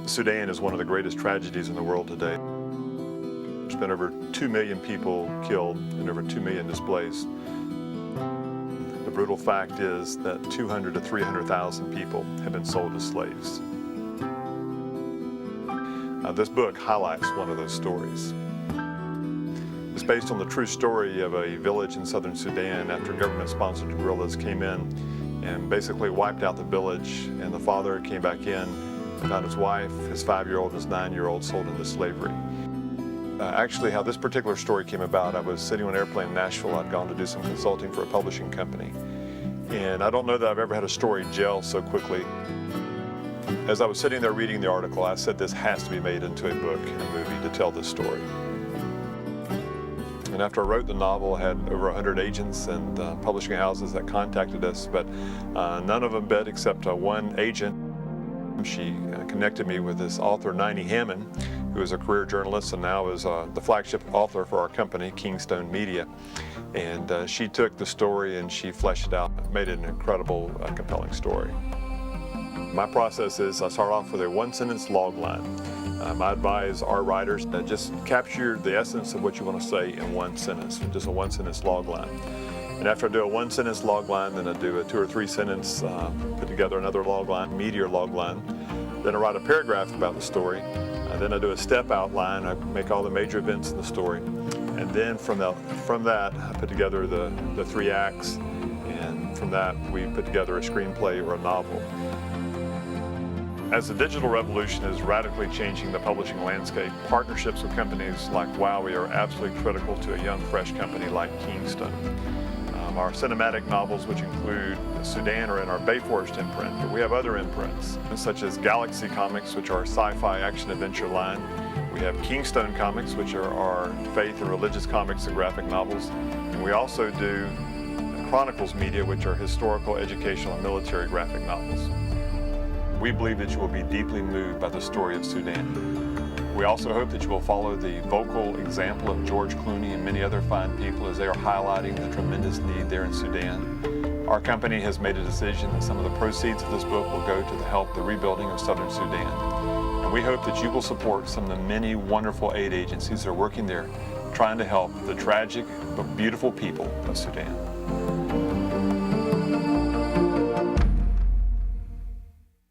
Sudan is one of the greatest tragedies in the world today. There's been over 2 million people killed and over 2 million displaced. The brutal fact is that 200 to 300,000 people have been sold as slaves. This book highlights one of those stories. It's based on the true story of a village in southern Sudan after government-sponsored guerrillas came in and basically wiped out the village, and the father came back in and found his wife, his 5-year-old, and his 9-year-old sold into slavery. Actually, how this particular story came about, I was sitting on an airplane in Nashville. I'd gone to do some consulting for a publishing company. And I don't know that I've ever had a story gel so quickly. As I was sitting there reading the article, I said this has to be made into a book and a movie to tell this story. And after I wrote the novel, I had over 100 agents and publishing houses that contacted us, but none of them bid except one agent. She connected me with this author, Niney Hammond, who is a career journalist and now is the flagship author for our company, Kingstone Media. And she took the story and she fleshed it out, made it an incredible, compelling story. My process is I start off with a one-sentence log line. I advise our writers to just capture the essence of what you want to say in one sentence, just a one-sentence log line. And after I do a one-sentence log line, then I do a 2 or 3 sentence, put together another log line, meteor log line. Then I write a paragraph about the story. Then I do a step outline. I make all the major events in the story. And then from that, I put together the 3 acts. And from that, we put together a screenplay or a novel. As the digital revolution is radically changing the publishing landscape, partnerships with companies like WOWIO are absolutely critical to a young, fresh company like Kingstone. Our cinematic novels, which include Sudan, are in our Bayforest imprint, but we have other imprints, such as Galaxy Comics, which are our sci-fi action-adventure line. We have Kingstone Comics, which are our faith and religious comics and graphic novels. And we also do Chronicles Media, which are historical, educational, and military graphic novels. We believe that you will be deeply moved by the story of Sudan. We also hope that you will follow the vocal example of George Clooney and many other fine people as they are highlighting the tremendous need there in Sudan. Our company has made a decision that some of the proceeds of this book will go to help the rebuilding of southern Sudan. And we hope that you will support some of the many wonderful aid agencies that are working there trying to help the tragic but beautiful people of Sudan.